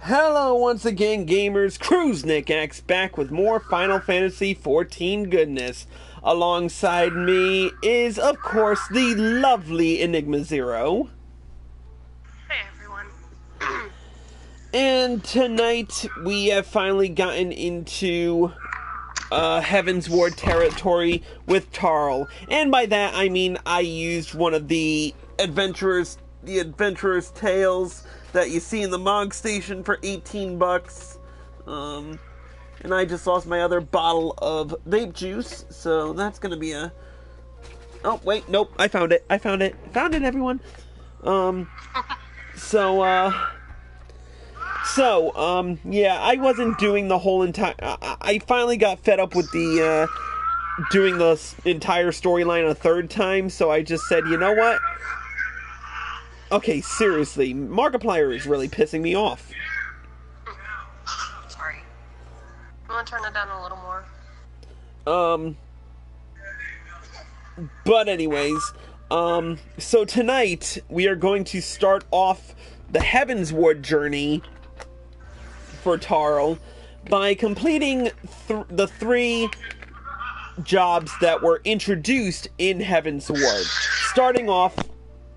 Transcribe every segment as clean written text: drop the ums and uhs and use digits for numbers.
Hello once again, gamers. Nick back with more Final Fantasy XIV goodness. Alongside me is, of course, the lovely Enigma Zero. Hey everyone. And tonight we have finally gotten into Heavensward territory with Tarl. And by that I mean I used one of the adventurer's tales that you see in the Mog Station for 18 bucks. And I just lost my other bottle of vape juice, so that's gonna be a... Oh, wait, nope, I found it, everyone. Yeah, I wasn't doing the whole entire... I finally got fed up with the, doing the entire storyline a third time, so I just said, you know what? Okay, seriously, Markiplier is really pissing me off. Sorry. I'm gonna turn it down a little more. But anyways, so tonight we are going to start off the Heavensward journey for Tarl by completing the 3 jobs that were introduced in Heavensward.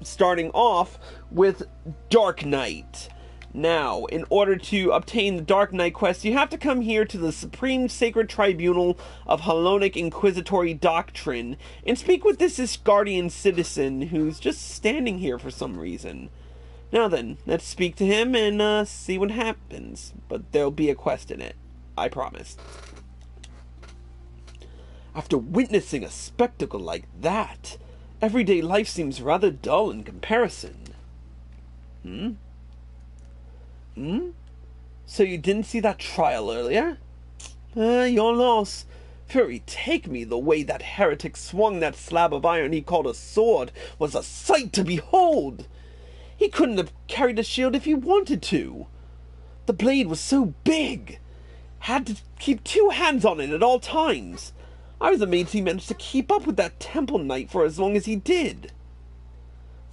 Starting off with Dark Knight. Now, in order to obtain the Dark Knight quest, you have to come here to the Supreme Sacred Tribunal of Hellenic Inquisitory Doctrine and speak with this Ishgardian citizen who's just standing here for some reason. Now then, let's speak to him and see what happens. But there'll be a quest in it. I promise. After witnessing a spectacle like that, everyday life seems rather dull in comparison. So you didn't see that trial earlier? Your loss. Fury, take me, the way that heretic swung that slab of iron he called a sword was a sight to behold. He couldn't have carried a shield if he wanted to. The blade was so big. Had to keep 2 hands on it at all times. I was amazed he managed to keep up with that temple knight for as long as he did.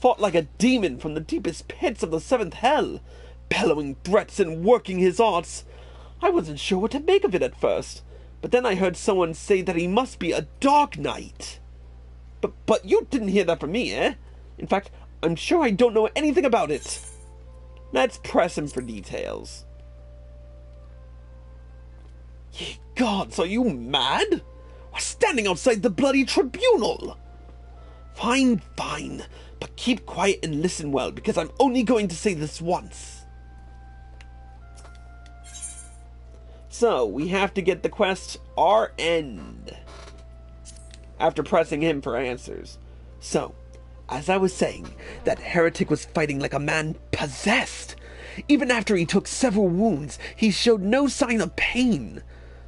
Fought like a demon from the deepest pits of the 7th hell, bellowing threats and working his arts. I wasn't sure what to make of it at first, but then I heard someone say that he must be a dark knight. But you didn't hear that from me, eh? In fact, I'm sure I don't know anything about it. Let's press him for details. Ye gods, are you mad? We're standing outside the bloody tribunal! Fine, but keep quiet and listen well, because I'm only going to say this once. So, we have to get the quest our end, after pressing him for answers. So, as I was saying, that heretic was fighting like a man possessed. Even after he took several wounds, he showed no sign of pain,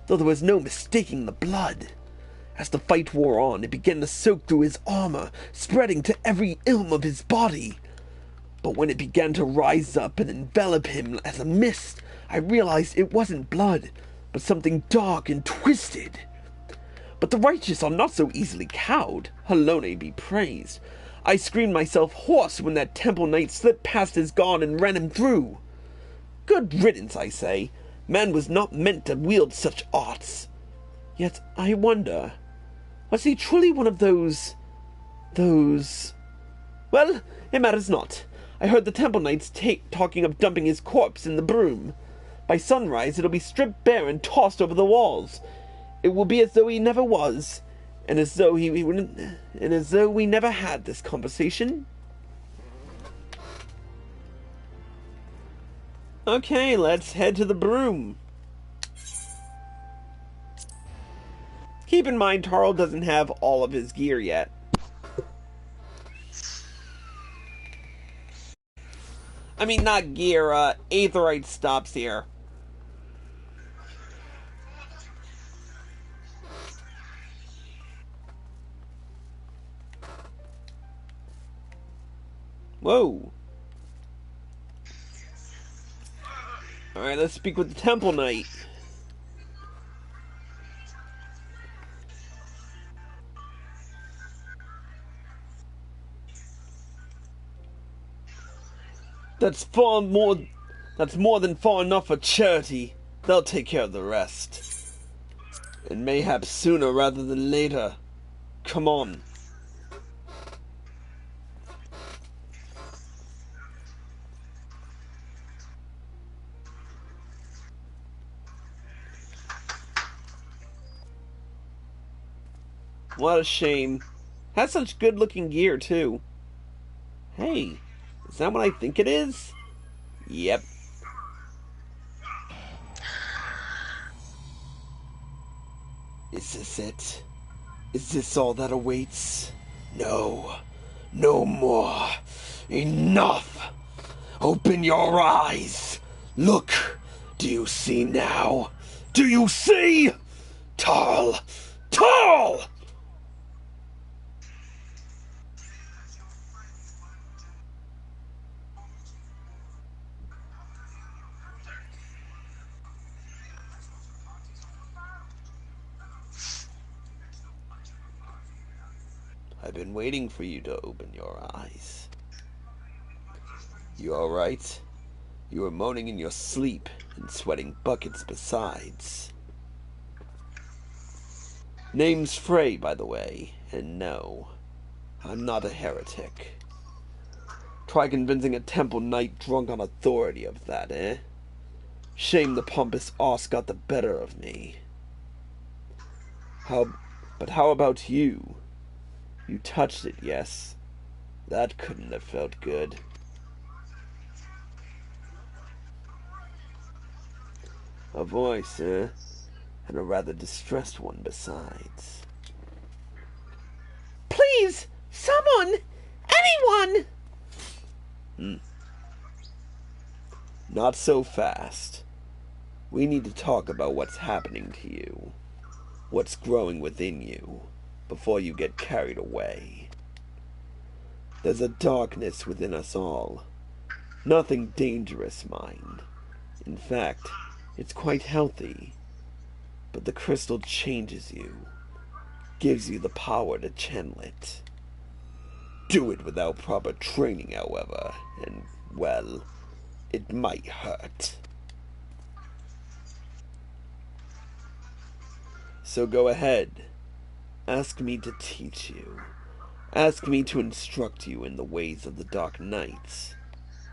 though there was no mistaking the blood. As the fight wore on, it began to soak through his armor, spreading to every ilm of his body. But when it began to rise up and envelop him as a mist, I realized it wasn't blood, but something dark and twisted. But the righteous are not so easily cowed, Hellone be praised. I screamed myself hoarse when that temple knight slipped past his guard and ran him through. Good riddance, I say. Man was not meant to wield such arts. Yet I wonder, was he truly one of those... Well, it matters not. I heard the temple knights talking of dumping his corpse in the broom. By sunrise, it'll be stripped bare and tossed over the walls. It will be as though he never was, and as though we never had this conversation. Okay, let's head to the broom. Keep in mind, Tarl doesn't have all of his gear yet. I mean, not gear, Aetherite stops here. Whoa. Alright, let's speak with the Temple Knight. That's far more That's more than far enough for charity. They'll take care of the rest. And mayhaps sooner rather than later. Come on. What a shame. Has such good looking gear too. Hey, is that what I think it is? Yep. Is this it? Is this all that awaits? No. No more. Enough! Open your eyes! Look! Do you see now? Do you see? Tarl! Tarl! I've been waiting for you to open your eyes. You alright? You were moaning in your sleep and sweating buckets besides. Name's Frey, by the way, and no, I'm not a heretic. Try convincing a temple knight drunk on authority of that, eh? Shame the pompous oss got the better of me. But how about you? You touched it, yes? That couldn't have felt good. A voice, eh? And a rather distressed one besides. Please! Someone! Anyone! Not so fast. We need to talk about what's happening to you. What's growing within you. Before you get carried away. There's a darkness within us all. Nothing dangerous, mind. In fact, it's quite healthy. But the crystal changes you. Gives you the power to channel it. Do it without proper training, however, and, well, it might hurt. So go ahead. Ask me to teach you. Ask me to instruct you in the ways of the Dark Knights,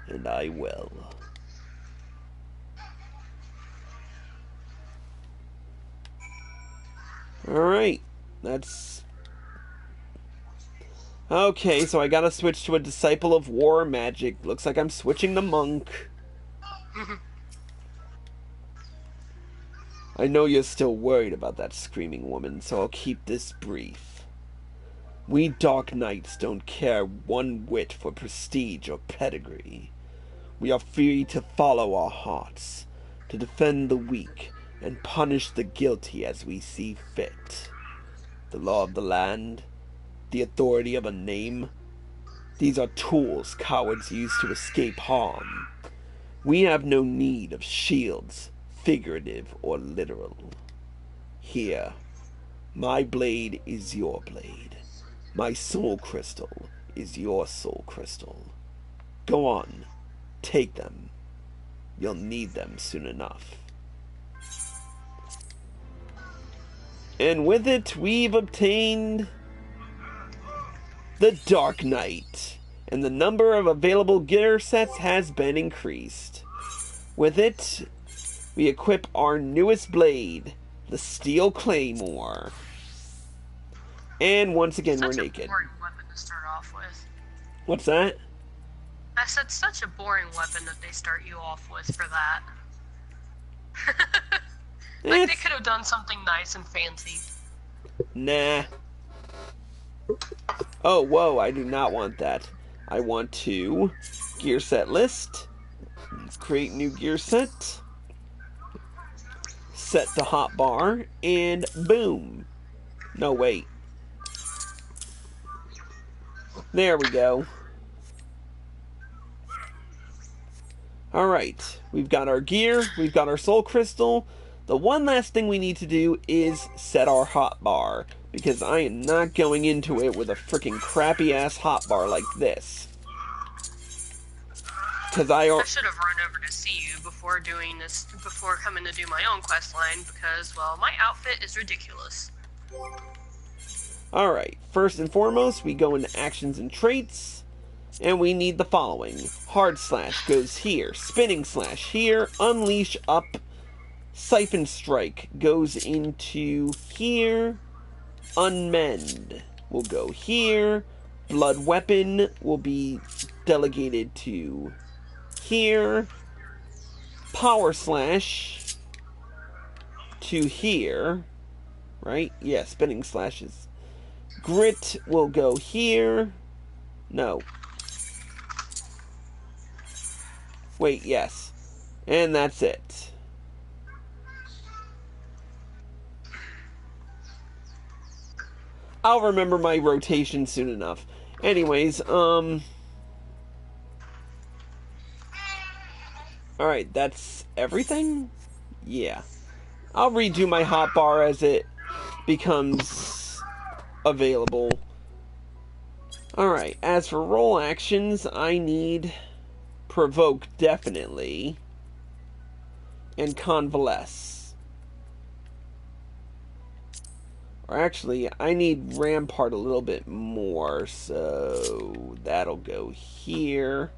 and I will. Alright, that's... Okay, so I gotta switch to a Disciple of War Magic. Looks like I'm switching to Monk. I know you're still worried about that screaming woman, so I'll keep this brief. We Dark Knights don't care one whit for prestige or pedigree. We are free to follow our hearts, to defend the weak, and punish the guilty as we see fit. The law of the land, the authority of a name, these are tools cowards use to escape harm. We have no need of shields, figurative or literal. Here, my blade is your blade. My soul crystal is your soul crystal. Go on, take them. You'll need them soon enough. And with it, we've obtained the Dark Knight, and the number of available gear sets has been increased. With it, we equip our newest blade, the Steel Claymore. And once again, we're naked. Such a boring weapon to start off with. What's that? I said such a boring weapon that they start you off with for that. Like they could have done something nice and fancy. Nah. Oh, whoa, I do not want that. I want to gear set list. Let's create new gear set. Set the hotbar, and boom. No, wait. There we go. Alright, we've got our gear, we've got our soul crystal. The one last thing we need to do is set our hotbar, because I am not going into it with a freaking crappy ass hotbar like this. Because I should have run over to see you before doing this, before coming to do my own quest line, because, well, my outfit is ridiculous. Alright, first and foremost, we go into actions and traits, and we need the following. Hard slash goes here, spinning slash here, unleash up, siphon strike goes into here, unmend will go here, blood weapon will be delegated to here, power slash to here, right? Yeah, spinning slashes. Grit will go here. No. Wait, yes. And that's it. I'll remember my rotation soon enough. Anyways, alright, that's everything? Yeah. I'll redo my hotbar as it becomes available. Alright, as for role actions, I need Provoke, definitely, and Convalesce. Or actually, I need Rampart a little bit more, so that'll go here.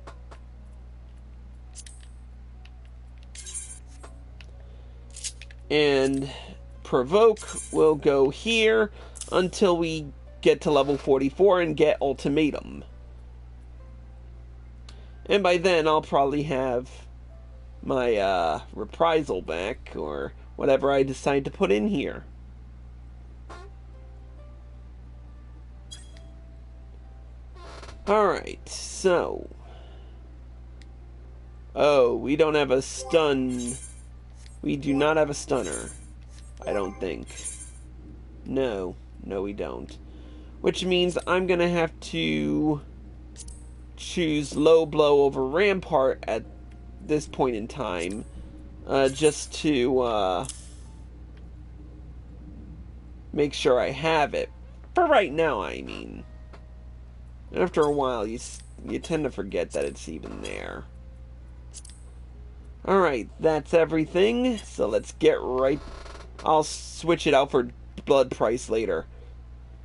And Provoke will go here until we get to level 44 and get Ultimatum. And by then, I'll probably have my Reprisal back, or whatever I decide to put in here. Alright, so... Oh, we don't have a stun. We do not have a stunner. I don't think. No, we don't. Which means I'm gonna have to choose Low Blow over Rampart at this point in time. Just to make sure I have it. For right now, I mean. After a while, you tend to forget that it's even there. Alright, that's everything. So let's get right... I'll switch it out for blood price later.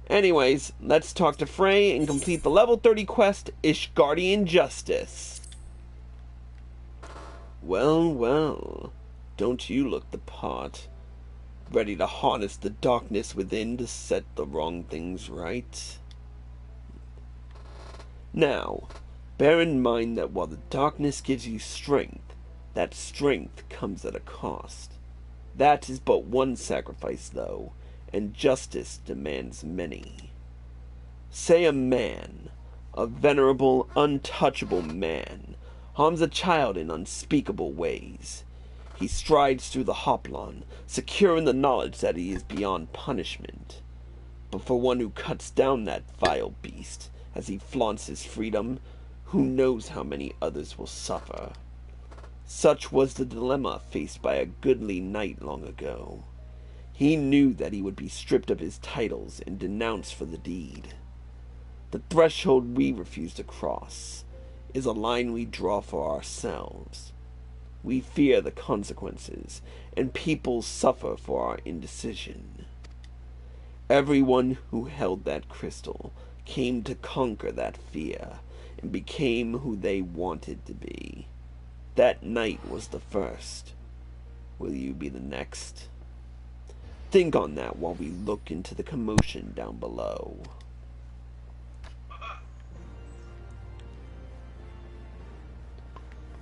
Anyways, let's talk to Frey and complete the level 30 quest, Ishgardian Justice. Well, don't you look the part. Ready to harness the darkness within to set the wrong things right? Now, bear in mind that while the darkness gives you strength, that strength comes at a cost. That is but one sacrifice, though, and justice demands many. Say a man, a venerable, untouchable man, harms a child in unspeakable ways. He strides through the hoplon, secure in the knowledge that he is beyond punishment. But for one who cuts down that vile beast, as he flaunts his freedom, who knows how many others will suffer? Such was the dilemma faced by a goodly knight long ago. He knew that he would be stripped of his titles and denounced for the deed. The threshold we refuse to cross is a line we draw for ourselves. We fear the consequences, and people suffer for our indecision. Everyone who held that crystal came to conquer that fear, and became who they wanted to be. That night was the first. Will you be the next? Think on that while we look into the commotion down below.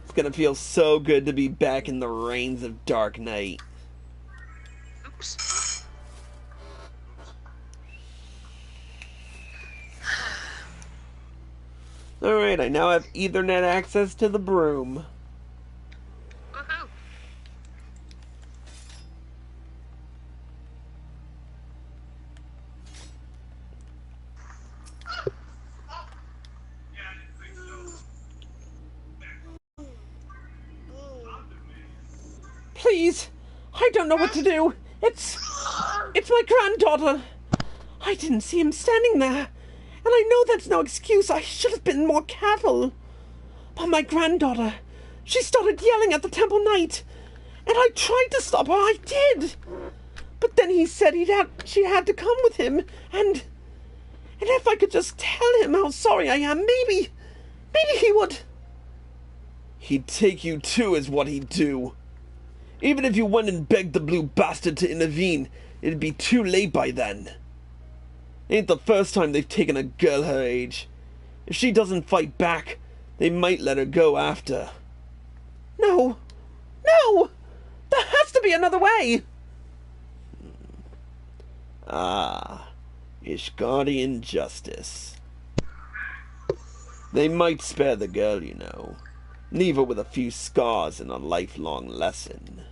It's gonna feel so good to be back in the reigns of Dark Knight. Oops. Alright, I now have Ethernet access to the broom. Woohoo. Please, I don't know what to do. It's my granddaughter. I didn't see him standing there. And I know that's no excuse. I should have been more careful. But my granddaughter, she started yelling at the temple knight, and I tried to stop her, I did. But then he said she had to come with him, and if I could just tell him how sorry I am, maybe he would. He'd take you too, is what he'd do. Even if you went and begged the blue bastard to intervene, it'd be too late by then. Ain't the first time they've taken a girl her age. If she doesn't fight back, they might let her go after. No! There has to be another way! Ah, Ishgardian Justice. They might spare the girl, you know. Leave her with a few scars and a lifelong lesson.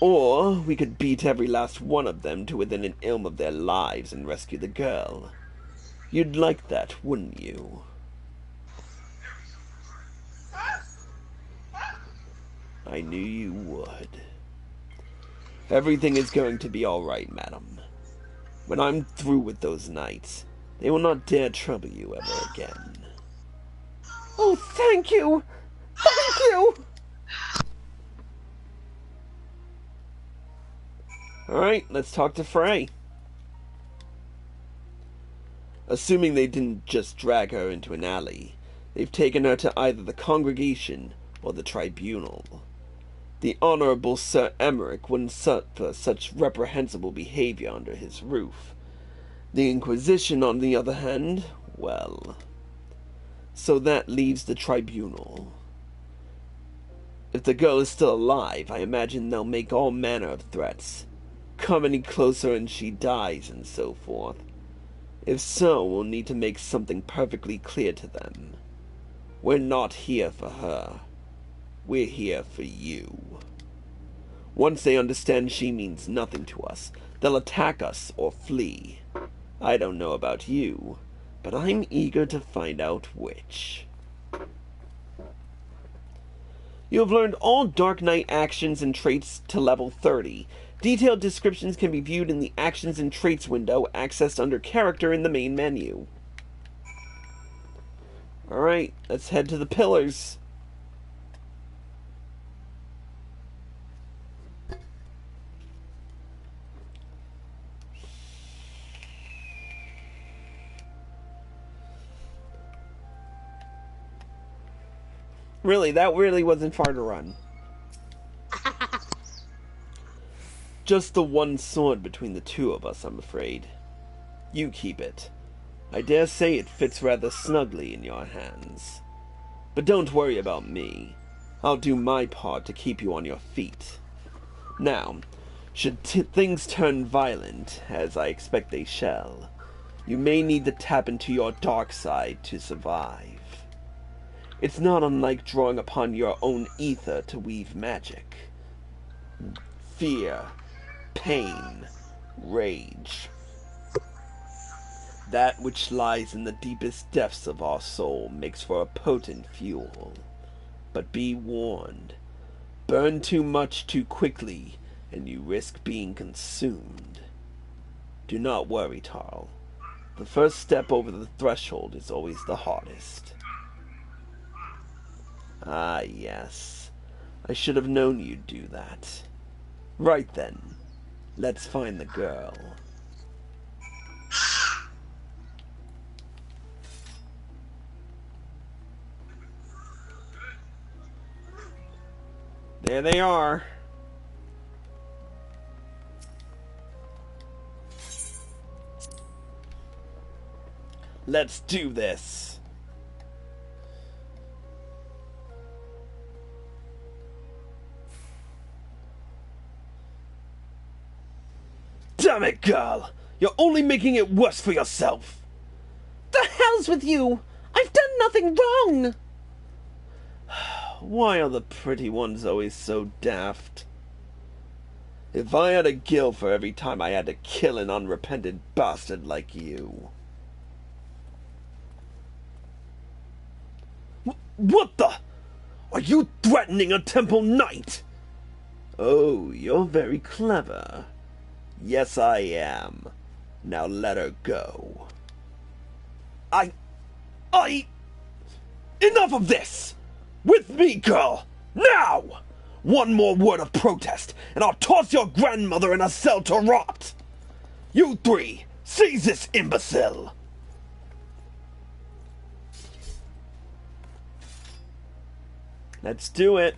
Or we could beat every last one of them to within an ilm of their lives and rescue the girl. You'd like that, wouldn't you? I knew you would. Everything is going to be all right, madam. When I'm through with those knights, they will not dare trouble you ever again. Oh, thank you! Thank you! Alright, let's talk to Frey. Assuming they didn't just drag her into an alley, they've taken her to either the congregation or the tribunal. The Honorable Sir Emmerich wouldn't suffer such reprehensible behavior under his roof. The Inquisition, on the other hand, well... So that leaves the tribunal. If the girl is still alive, I imagine they'll make all manner of threats. Come any closer and she dies, and so forth. If so, we'll need to make something perfectly clear to them. We're not here for her. We're here for you. Once they understand she means nothing to us, they'll attack us or flee. I don't know about you, but I'm eager to find out which. You have learned all Dark Knight actions and traits to level 30. Detailed descriptions can be viewed in the Actions and Traits window, accessed under Character in the main menu. Alright, let's head to the pillars. Really, that really wasn't far to run. Just the one sword between the two of us, I'm afraid. You keep it. I dare say it fits rather snugly in your hands. But don't worry about me. I'll do my part to keep you on your feet. Now, should things turn violent, as I expect they shall, you may need to tap into your dark side to survive. It's not unlike drawing upon your own ether to weave magic. Fear, pain, rage. That which lies in the deepest depths of our soul makes for a potent fuel. But be warned, burn too much too quickly, and you risk being consumed. Do not worry, Tarl. The first step over the threshold is always the hardest. Ah, yes. I should have known you'd do that. Right then. Let's find the girl. There they are. Let's do this. Damn it, girl! You're only making it worse for yourself! The hell's with you? I've done nothing wrong! Why are the pretty ones always so daft? If I had a gill for every time I had to kill an unrepentant bastard like you. What the? Are you threatening a temple knight? Oh, you're very clever. Yes, I am. Now let her go. Enough of this! With me, girl! Now! One more word of protest, and I'll toss your grandmother in a cell to rot! You three, seize this imbecile! Let's do it.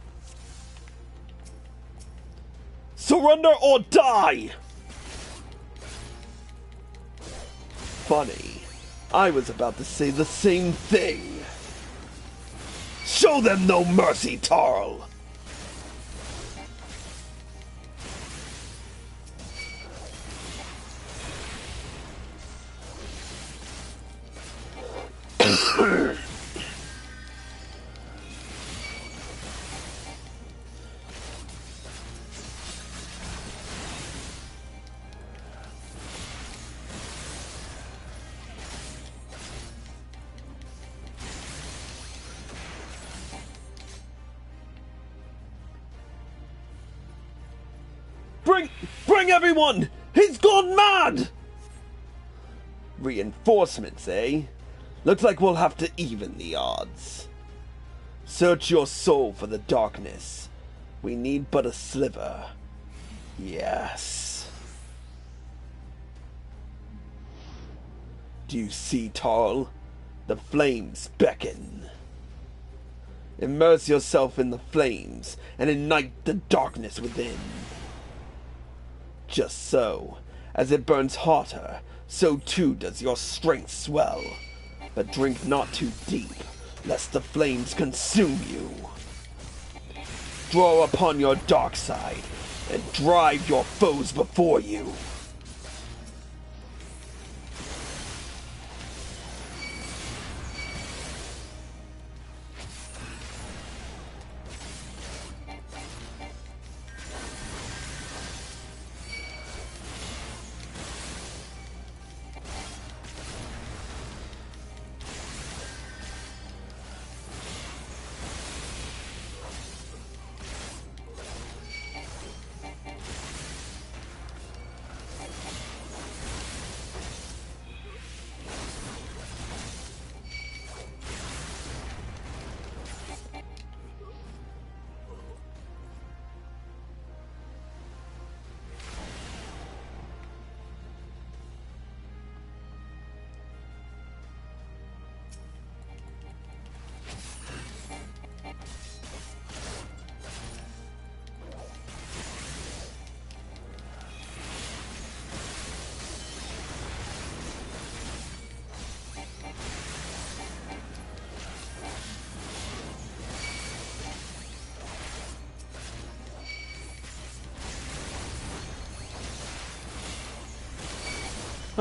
Surrender or die! Funny. I was about to say the same thing. Show them no mercy, Tarl! Bring everyone! He's gone mad! Reinforcements, eh? Looks like we'll have to even the odds. Search your soul for the darkness. We need but a sliver. Yes. Do you see, Tarl? The flames beckon. Immerse yourself in the flames and ignite the darkness within. Just so. As it burns hotter, so too does your strength swell. But drink not too deep, lest the flames consume you. Draw upon your dark side, and drive your foes before you.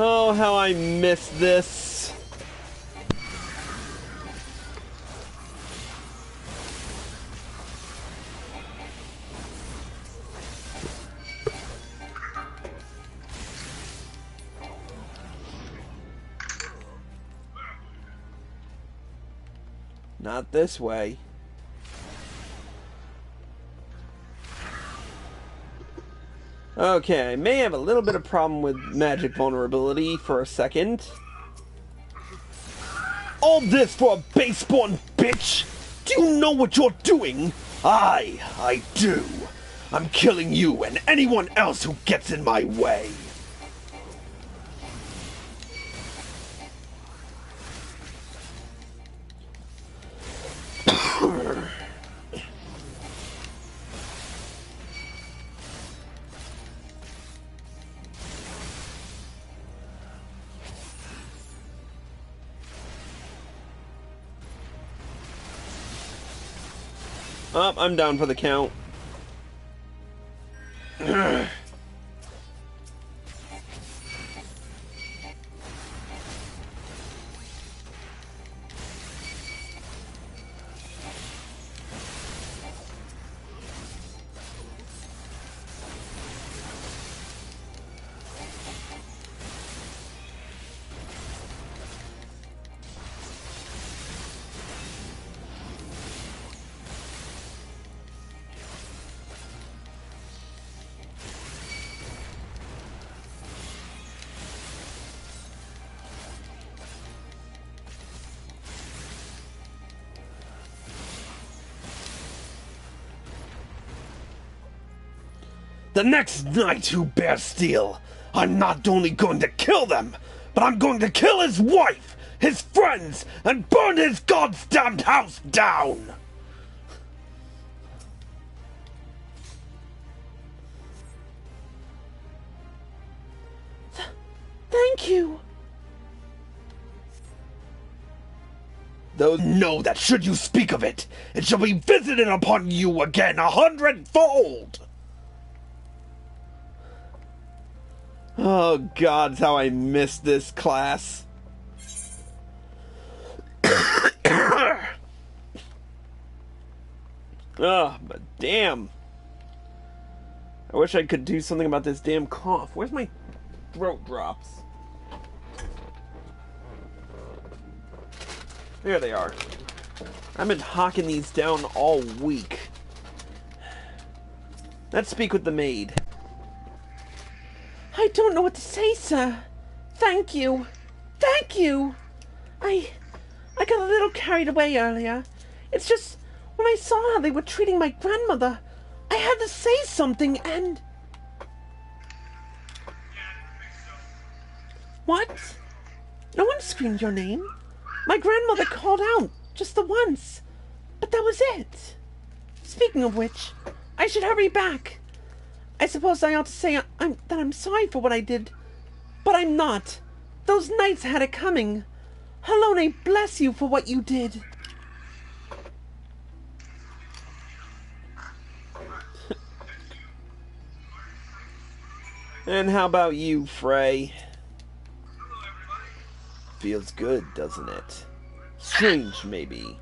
Oh, how I miss this. Not this way. Okay, I may have a little bit of problem with magic vulnerability for a second. All this for a base-born bitch? Do you know what you're doing? I do. I'm killing you and anyone else who gets in my way. Oh, I'm down for the count. The next knight who bears steel, I'm not only going to kill them, but I'm going to kill his wife, his friends, and burn his goddamned house down! Thank you. Those know that should you speak of it, it shall be visited upon you again 100-fold! Oh, gods, how I miss this class. But damn. I wish I could do something about this damn cough. Where's my throat drops? There they are. I've been hawking these down all week. Let's speak with the maid. I don't know what to say, sir. Thank you. Thank you. I got a little carried away earlier. It's just, when I saw how they were treating my grandmother, I had to say something and... What? No one screamed your name. My grandmother called out, just the once. But that was it. Speaking of which, I should hurry back. I suppose I ought to say that I'm sorry for what I did. But I'm not. Those knights had it coming. Halone bless you for what you did. And how about you, Frey? Feels good, doesn't it? Strange, maybe.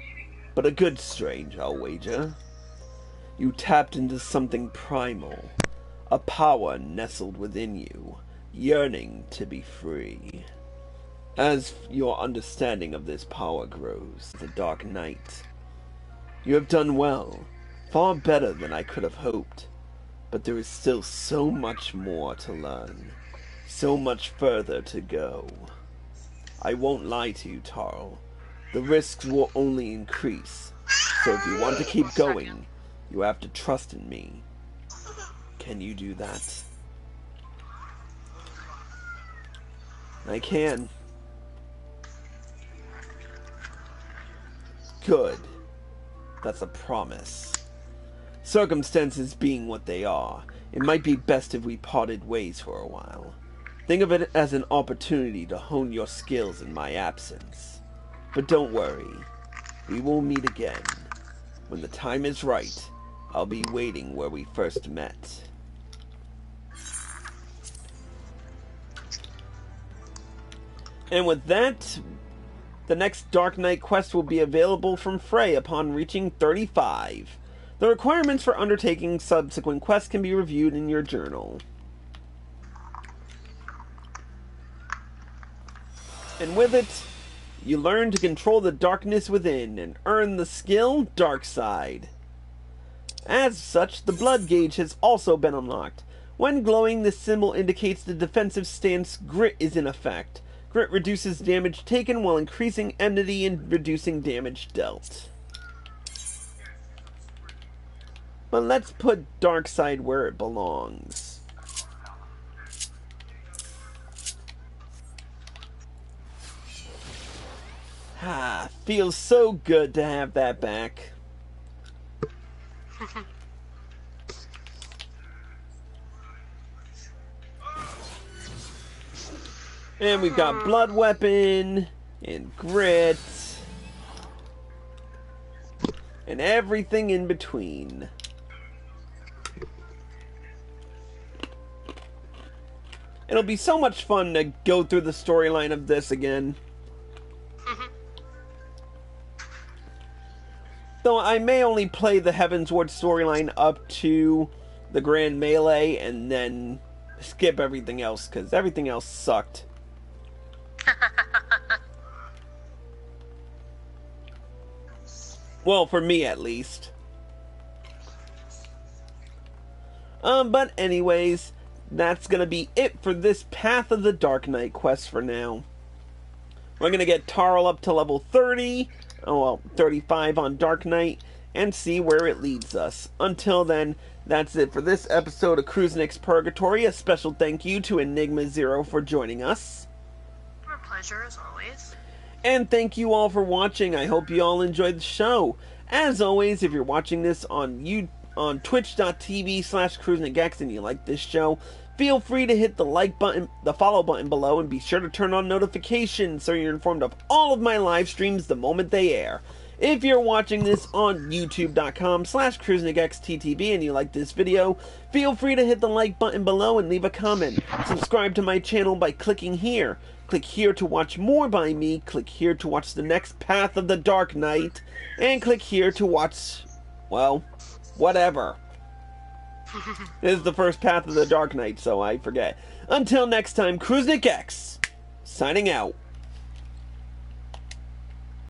But a good strange, I'll wager. You tapped into something primal. A power nestled within you, yearning to be free. As your understanding of this power grows, the Dark Knight, you have done well, far better than I could have hoped. But there is still so much more to learn, so much further to go. I won't lie to you, Tarl. The risks will only increase, so if you want to keep going, you have to trust in me. Can you do that? I can. Good. That's a promise. Circumstances being what they are, it might be best if we parted ways for a while. Think of it as an opportunity to hone your skills in my absence. But don't worry, we will meet again. When the time is right, I'll be waiting where we first met. And with that, the next Dark Knight quest will be available from Frey upon reaching 35. The requirements for undertaking subsequent quests can be reviewed in your journal. And with it, you learn to control the darkness within and earn the skill Dark Side. As such, the blood gauge has also been unlocked. When glowing, this symbol indicates the defensive stance Grit is in effect. Grit reduces damage taken while increasing enmity and reducing damage dealt. But let's put Dark Side where it belongs. Ah, feels so good to have that back. And we've got Blood Weapon, and Grit, and everything in between. It'll be so much fun to go through the storyline of this again. Though I may only play the Heavensward storyline up to the Grand Melee and then skip everything else, because everything else sucked. Well, for me at least. But anyways, that's gonna be it for this Path of the Dark Knight quest for now. We're gonna get Tarl up to level 30, oh well, 35 on Dark Knight, and see where it leads us. Until then, that's it for this episode of Cruisenix Purgatory. A special thank you to Enigma Zero for joining us. My pleasure, as always. And thank you all for watching. I hope you all enjoyed the show. As always, if you're watching this on twitch.tv/CruisenixX and you like this show, feel free to hit the like button, the follow button below, and be sure to turn on notifications so you're informed of all of my live streams the moment they air. If you're watching this on youtube.com/CruisenixXTTV and you like this video, feel free to hit the like button below and leave a comment. Subscribe to my channel by clicking here. Click here to watch more by me. Click here to watch the next Path of the Dark Knight. And click here to watch, well, whatever. This is the first Path of the Dark Knight, so I forget. Until next time, CruisenixX, signing out.